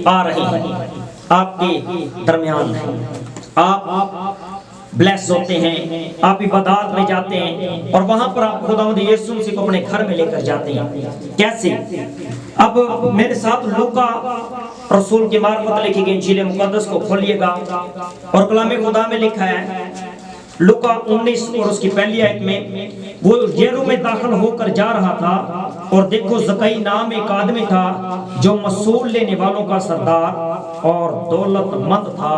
آ رہی ہیں آپ کے درمیان ہیں، آپ بلیس ہوتے ہیں، آپ عبادات میں جاتے ہیں اور وہاں پر آپ خداوند یسوع مسیح کو اپنے گھر میں لے کر جاتے ہیں۔ کیسے؟ اب میرے ساتھ لوکا رسول کی معرفت لکھی گئی انجیل مقدس کو کھولیے گا اور کلام خدا میں لکھا ہے لوکا 19 اور اس کی پہلی آیت میں، وہ یریحو میں داخل ہو کر جا رہا تھا اور دیکھو زکئی نام ایک آدمی تھا جو مسول لینے والوں کا سردار اور دولت مند تھا۔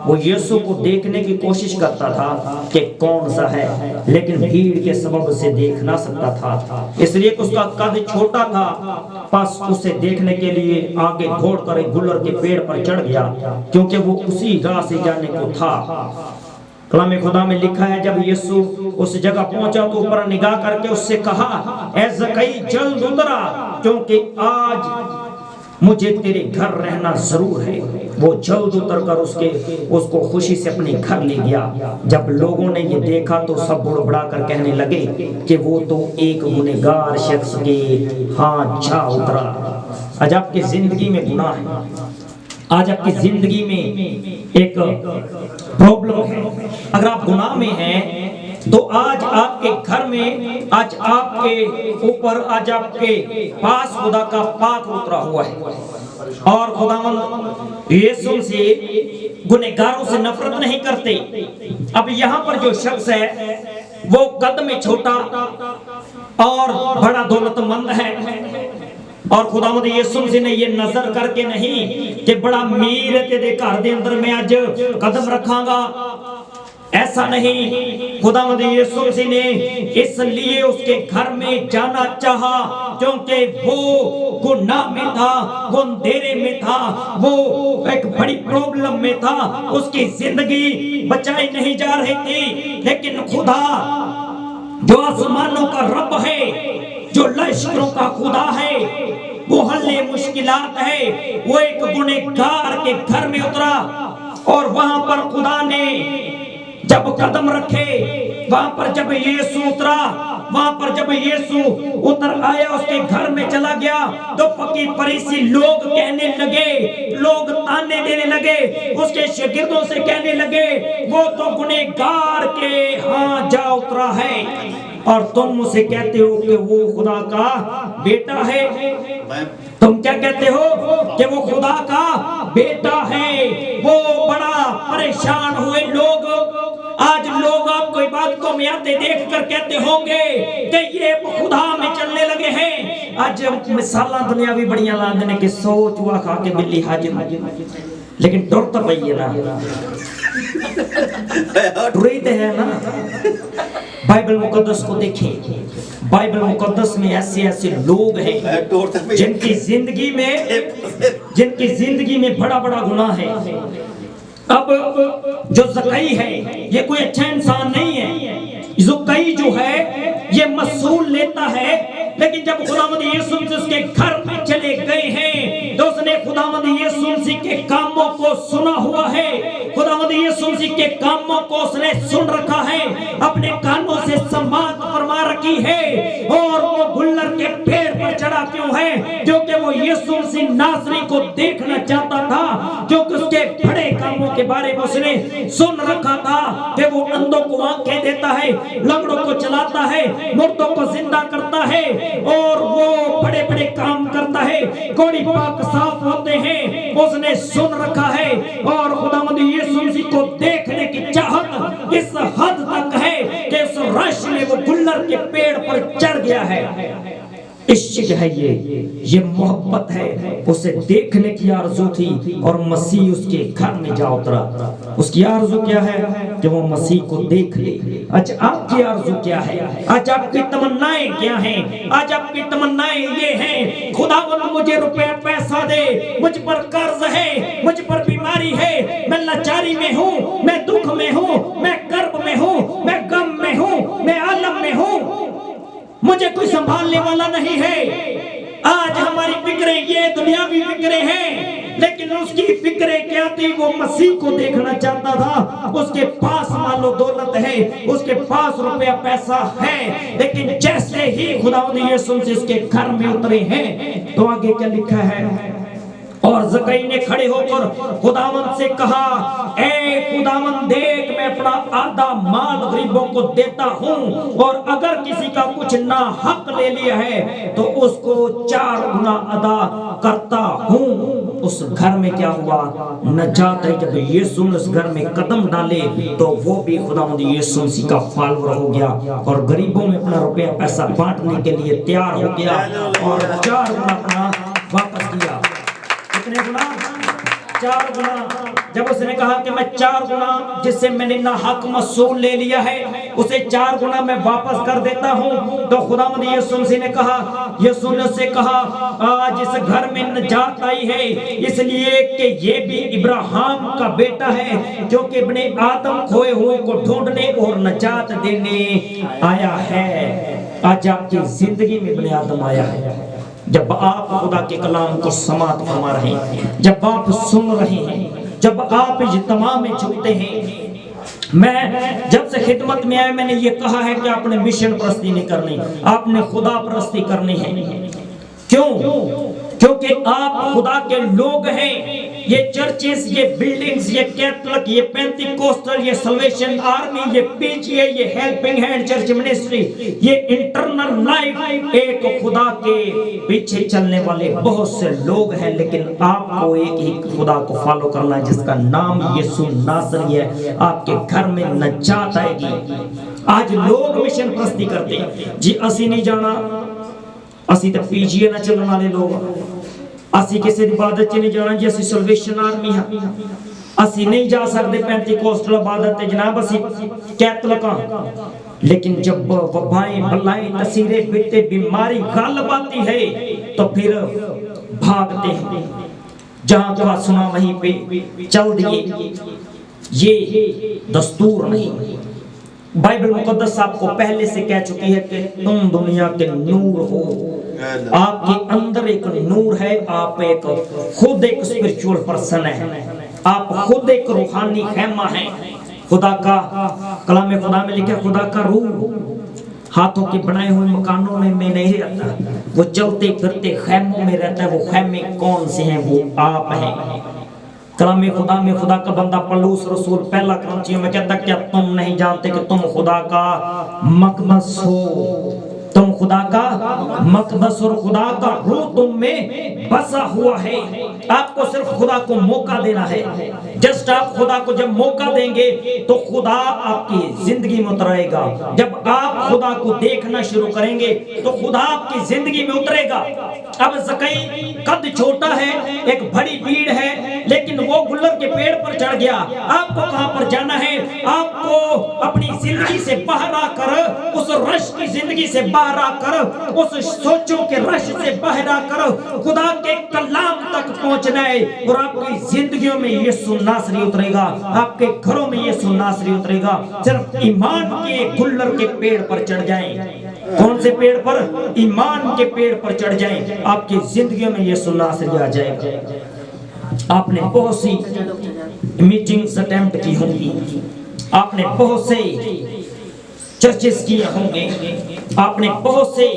وہ یسوع کو دیکھنے کی کوشش کرتا تھا کہ کون سا ہے، لیکن بھیڑ کے سبب سے دیکھ نہ سکتا تھا، اس لیے کہ اس کا قد چھوٹا تھا۔ پس اسے دیکھنے کے لیے آگے دوڑ کر ایک گلر کے پیڑ پر چڑھ گیا، کیونکہ وہ اسی راہ سے جانے کو تھا۔ کلام خدا میں لکھا ہے جب یسوع اس جگہ پہنچا تو اوپر نگاہ کر کے اس سے کہا، اے زکئی جلد اترا، کیونکہ آج مجھے تیرے گھر رہنا ضرور ہے۔ وہ جلد اتر کر اس کو خوشی سے اپنے گھر لے گیا۔ جب لوگوں نے یہ دیکھا تو سب بڑبڑا کر کہنے لگے کہ وہ تو ایک گنہگار شخص کے ہاں جا اترا۔ آج آپ کی زندگی میں گناہ ہے، آج آپ کی زندگی میں ایک پرابلم ہے، اگر آپ گناہ میں ہیں تو آج آپ کے گھر میں، آج آپ کے اوپر، آج آپ کے پاس خدا کا پاک اترا ہوا ہے اور خداوند یسوع سے گنہگاروں سے نفرت نہیں کرتے۔ اب یہاں پر جو شخص ہے وہ قد میں چھوٹا اور بڑا دولت مند ہے، اور خداوند یسوع مسیح نے یہ نظر کر کے نہیں کہ بڑا امیر ہے تیرے گھر دے اندر میں آج قدم رکھاں گا، ایسا نہیں۔ خداوند یسوع مسیح نے اس لیے اس کے گھر میں جانا چاہا کیونکہ وہ گناہ میں تھا، وہ اندھیرے میں تھا، وہ ایک بڑی پرابلم میں تھا، اس کی زندگی بچائی نہیں جا رہی تھی۔ لیکن خدا جو آسمانوں کا رب ہے، جو لشکروں کا خدا ہے، وہ حل مشکلات ہے، وہ ایک گنہگار کے گھر میں اترا اور وہاں پر خدا نے جب قدم رکھے، وہاں پر جب یسوع اترا، وہاں پر جب یسوع اتر آیا، اس کے گھر میں چلا گیا تو فقیر فریسی لوگ کہنے لگے، لوگ تانے دینے لگے، اس کے شاگردوں سے کہنے لگے وہ تو گنہگار کے ہاں جا اترا ہے اور تم اسے کہتے ہو کہ وہ خدا کا بیٹا ہے۔ تم کیا کہتے ہو کہ وہ خدا کا بیٹا ہے۔ وہ بڑا پریشان ہوئے لوگ، آج لوگ آپ کو عبادتوں میں آتے دیکھ کر کہتے ہوں گے کہ یہ خدا میں چلنے لگے ہیں۔ آج مثالاں دنیاوی بڑیاں لاندنے کے سوچ ہوا کھا کے بلی حاجم، لیکن ڈر تو پئی ہے نا، ڈریتے ہیں نا۔ بائبل مقدس کو دیکھیں، بائبل مقدس میں ایسے ایسے لوگ ہیں جن کی زندگی میں بڑا بڑا گناہ ہے۔ اب جو زکئی ہے یہ کوئی اچھا انسان نہیں ہے۔ زکئی جو ہے یہ مسول لیتا ہے، لیکن جب خداوند یسوع مسیح اس کے گھر میں چلے گئے ہیں تو اس نے خداوند یسوع مسیح کے کاموں کو سنا ہوا ہے، خداوند یسوع مسیح کے کاموں کو اس نے سن رکھا ہے، اپنے کانوں سے سماعت فرما رکھی ہے۔ اور وہ گلر کے پیڑ پر چڑھا کیوں ہے؟ کیونکہ وہ یسوع مسیح ناصری کو دیکھنا چاہتا تھا، کیونکہ اس کے بڑے کاموں کے بارے میں اس نے سن رکھا تھا کہ وہ اندھوں کو آنکھیں دیتا ہے، لنگڑوں کو چلاتا ہے، مردوں کو زندہ کرتا ہے، اور وہ بڑے بڑے کام کرتا ہے، کوڑی پاک صاف ہوتے ہیں، اس نے سن رکھا ہے۔ اور خداوند یسوع مسیح کو دیکھنے کی چاہت اس حد تک ہے کہ اس رش میں وہ گلر کے پیڑ پر چڑھ گیا ہے۔ عشق ہے یہ محبت ہے، اسے دیکھنے کی آرزو تھی اور مسیح اس کے گھر میں جا اترا۔ اس کی آرزو کیا ہے؟ کہ وہ مسیح کو دیکھ لے۔ اچھا آپ کی آرزو کیا ہے؟ آج آپ کی تمنائیں کیا ہیں؟ آج آپ کی تمنائیں یہ ہیں خداوند مجھے روپے پیسہ دے، مجھ پر قرض ہے، مجھ پر بیماری ہے، میں لاچاری میں ہوں، میں دکھ میں ہوں، میں کرب میں ہوں، میں غم میں ہوں، میں عالم میں ہوں، مجھے کوئی سنبھالنے والا نہیں ہے۔ آج ہماری فکریں یہ دنیاوی فکریں ہیں، لیکن اس کی فکریں کیا تھی؟ وہ مسیح کو دیکھنا چاہتا تھا۔ اس کے پاس مال و دولت ہے، اس کے پاس روپیہ پیسہ ہے، لیکن جیسے ہی خداوند یسوع مسیح اس کے گھر میں اترے ہیں تو آگے کیا لکھا ہے؟ اور زکئی نے کھڑے ہو کر خداوند سے کہا اے خداوند دیکھ میں اپنا آدھا مال غریبوں کو دیتا ہوں اور اگر کسی کا کچھ ناحق لے لیا ہے تو اس کو 4 گنا ادا کرتا ہوں۔ اس گھر میں کیا ہوا؟ نجات ہے۔ جب یسوع نے اس گھر میں قدم ڈالے تو وہ بھی خداوند یسوع مسیح کا فالوور ہو گیا اور غریبوں میں اپنا روپیہ پیسہ بانٹنے کے لیے تیار ہو گیا اور 4 گنا اپنا واپس کیا۔ کتنے گنا؟ 4 گنا۔ جب اس نے کہا کہ میں 4 گنا جس سے میں نے ناحق مسئول لے لیا ہے اسے 4 گنا میں واپس کر دیتا ہوں، تو خداوند یسوع مسیح نے کہا، یسوع نے اسے کہا آج اس گھر میں نجات آئی ہے اس لیے کہ یہ بھی ابراہیم کا بیٹا ہے، کیونکہ ابن آدم کھوئے ہوئے کو ڈھونڈنے اور نجات دینے آیا ہے۔ آج آپ کی زندگی میں ابن آدم آیا ہے۔ جب آپ خدا کے کلام کو سماعت فرما رہے ہیں، جب آپ سن رہے ہیں، جب آپ اجتماع میں جھکتے ہیں، میں جب سے خدمت میں آیا میں نے یہ کہا ہے کہ آپ نے مشن پرستی نہیں کرنی، آپ نے خدا پرستی کرنی ہے۔ کیوں؟ کیونکہ آپ خدا کے لوگ ہیں۔ یہ چرچز، یہ بلڈنگز، یہ کیتھولک، یہ پینتیکوسٹل، یہ سلویشن آرمی، یہ پی جی اے، یہ ہیلپنگ ہینڈ چرچ منسٹری، یہ انٹرنل لائف، ایک خدا کے پیچھے چلنے والے بہت سے لوگ ہیں، لیکن آپ کو ایک ہی خدا کو فالو کرنا ہے جس کا نام یسوع ناصری ہے۔ آپ کے گھر میں نجات آئے گی۔ آج لوگ مشن پرستی کرتے ہیں، جی اسی نہیں جانا، اسی تے پی جی اے نہ چلن والے لوگ، اسی کسی عبادت چ نہیں جانا جی اسی سلویشن آرمی ہاں، اسی نہیں جا سکتے پینتیکوسٹل عبادت جناب، اسی کیتھولک ہاں۔ لیکن جب وبائیں بلائیں تسیریں بتے بیماری غالب آتی ہے تو پھر بھاگتے ہیں، جہاں کہا سنا وہیں پہ چل دیے۔ یہ دستور نہیں، بائبل مقدس آپ کو پہلے سے کہہ چکی ہے کہ تم دنیا کے نور ہو۔ آپ کے اندر ایک نور ہے، آپ ایک خود ایک اسپرچول پرسن ہے، آپ خود ایک روحانی خیمہ ہیں۔ خدا کا کلام خدا میں لکھا خدا کا روح ہاتھوں کے بنائے ہوئے مکانوں میں نہیں رہتا، وہ چلتے پھرتے خیموں میں رہتا ہے۔ وہ خیمے کون سے ہیں؟ وہ آپ ہیں۔ کلام خدا میں خدا کا بندہ پولس رسول پہلا کرنتھیوں میں کہتا کیا تم نہیں جانتے کہ تم خدا کا مقدس ہو؟ تم خدا کا مقدس اور خدا کا روح تم میں بسا ہوا ہے۔ آپ کو صرف خدا کو موقع دینا ہے۔ جسٹ آپ خدا کو جب موقع دیں گے تو خدا آپ کی زندگی میں اترے گا۔ جب آپ خدا کو دیکھنا شروع کریں گے تو خدا آپ کی زندگی میں اترے گا۔ اب زکئی قد چھوٹا ہے، ایک بڑی بھیڑ ہے، لیکن وہ گلر کے پیڑ پر چڑھ گیا۔ آپ کو کہاں پر جانا ہے؟ آپ کو اپنی زندگی سے باہر آ کر، اس رش کی زندگی سے باہر آ کر، اس سوچوں کے رش سے باہر آ کر خدا کے کلام تک پہنچنا ہے، اور آپ کی زندگیوں میں یسوع ناصری اترے گا، آپ کے گھروں میں یسوع ناصری اترے گا۔ صرف ایمان کے گلر کے پیڑ پر چڑھ جائیں۔ کون سے پیڑ پر؟ ایمان کے پیڑ پر چڑھ جائیں، آپ کی زندگیوں میں یسوع ناصری آ جائے گا۔ آپ نے بہت سی میٹنگز اٹیمپٹ کی ہوں گی، آپ نے بہت سے چرچز کیے ہوں گے، آپ نے بہت سے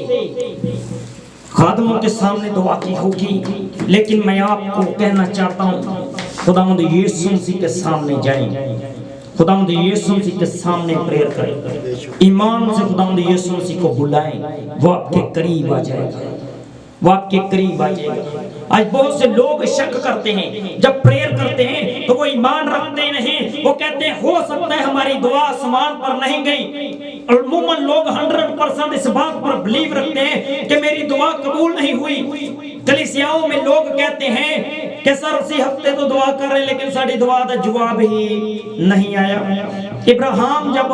خادموں کے سامنے دعا کی ہوگی، لیکن میں آپ کو کہنا چاہتا ہوں خداوند یسوع مسیح کے سامنے جائیں، خداوند یسوع مسیح کے سامنے پریئر کریں، ایمان سے خداوند یسوع مسیح کو بلائیں، وہ آپ کے قریب آ جائے گا، وہ آپ کے قریب آ جائے گا۔ آج بہت سے لوگ شک کرتے ہیں، جب پریئر کرتے ہیں تو وہ ایمان رکھتے نہیں، وہ کہتے ہیں ہو سکتا ہے ہماری دعا آسمان پر نہیں گئی۔ عموماً لوگ 100% اس بات پر بلیو رکھتے ہیں کہ میری دعا قبول نہیں ہوئی۔ کلیسیاؤں میں لوگ کہتے ہیں کہ سر اسی ہفتے تو دعا کر رہے لیکن ساری دعا دا جواب ہی نہیں آیا۔ ابراہیم جب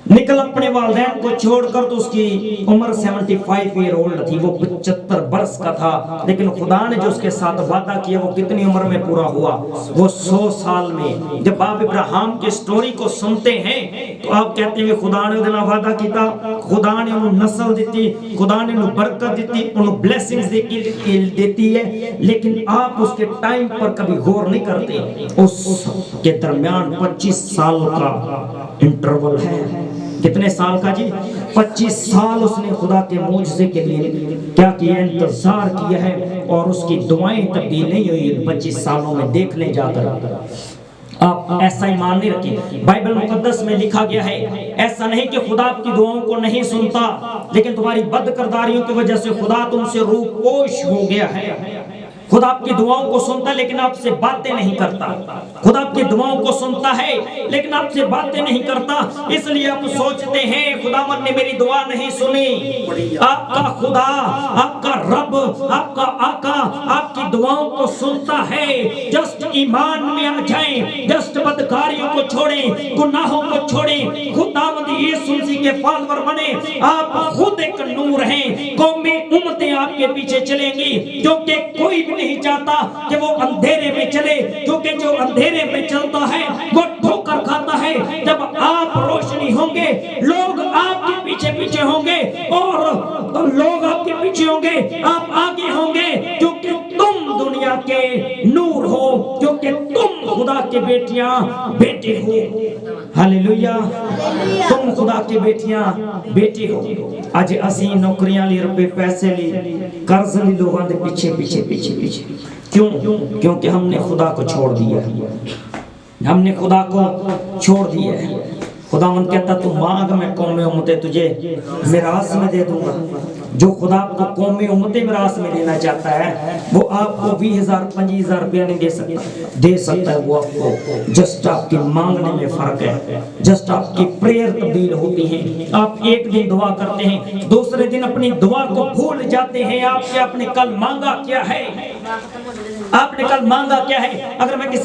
نکل اپنے والدین کو چھوڑ کر تو اس کی عمر 75 ایئر اولڈ تھی، وہ 75 برس کا تھا، لیکن خدا نے جو اس کے ساتھ وعدہ کیا وہ کتنی عمر میں پورا ہوا؟ وہ 100 سال میں۔ جب آپ ابراہیم کی سٹوری کو سنتے ہیں تو آپ کہتے ہیں کہ خدا نے انہیں وعدہ کیتا، خدا نے انہیں نسل دیتی، خدا نے انہیں برکت دیتی، انہیں بلیسنگز دیتی ہے، لیکن آپ اس کے ٹائم پر کبھی غور نہیں کرتے۔ اس کے درمیان 25 سال کا انٹرول ہے۔ کتنے سال کا جی؟ 25 سال اس نے خدا کے معجزے کے لیے کیا کیا؟ انتظار کیا ہے، اور اس کی دعائیں تبدیل نہیں ہوئی 25 سالوں میں۔ دیکھ لیں جا کر، آپ ایسا ایمان نہیں رکھیں۔ بائبل مقدس میں لکھا گیا ہے ایسا نہیں کہ خدا آپ کی دعاؤں کو نہیں سنتا، لیکن تمہاری بد کرداریوں کی وجہ سے خدا تم سے روپوش ہو گیا ہے۔ خدا آپ کی دعاؤں کو سنتا ہے لیکن آپ سے باتیں نہیں کرتا۔ خدا آپ کی دعاؤں کو سنتا ہے لیکن آپ سے باتیں نہیں کرتا۔ اس لیے آپ سوچتے ہیں خداوند نے میری دعا نہیں سنی۔ آپ کا خدا، آپ کا رب، آپ کا آقا آپ کی دعاؤں کو سنتا ہے۔ جسٹ ایمان میں آ جائیں، جسٹ بدکاریوں کو چھوڑیں، گناہوں کو چھوڑیں، خداوند یسوع مسیح کے فالوور بنیں۔ آپ خود ایک نور ہیں، قومی امتیں آپ کے پیچھے چلیں گی، کیونکہ کوئی بھی نہیں چاہتا کہ وہ اندھیرے میں چلے، کیونکہ جو اندھیرے میں چلتا ہے وہ ٹھوکر کھاتا ہے۔ جب آپ روشنی ہوں گے، لوگ آپ کے پیچھے پیچھے ہوں گے، اور لوگ آپ کے پیچھے ہوں گے، آپ آگے ہوں گے، کیونکہ تم دنیا کے نور ہو، کیونکہ تم خدا کے بیٹیاں بیٹے ہو۔ ہاللیلویہ، تم خدا کے بیٹیاں بیٹے ہو۔ آج اسی نوکریاں لی، روپے پیسے لی، قرض لی، لوگوں دے پیچھے پیچھے پیچھے پیچھے کیوں؟ کیونکہ ہم نے خدا کو چھوڑ دیا ہے، ہم نے خدا کو چھوڑ دیا ہے۔ خداوند کہتا تو مانگ، میں قوم امتیں تجھے میراث میں دے دوں گا۔ جو خدا آپ کو قوم امتیں میراث میں دینا چاہتا ہے، وہ آپ کو 20,000 25,000 روپیہ نہیں دے سکتا، دے سکتا ہے وہ آپ کو جسٹ آپ کی مانگنے میں فرق ہے، جسٹ آپ کی پریئر تبدیل ہوتی ہے۔ آپ ایک دن دعا کرتے ہیں، دوسرے دن اپنی دعا کو بھول جاتے ہیں۔ آپ نے کل مانگا کیا ہے؟ آپ نے کل مانگا کیا ہے؟ اگر میں کسی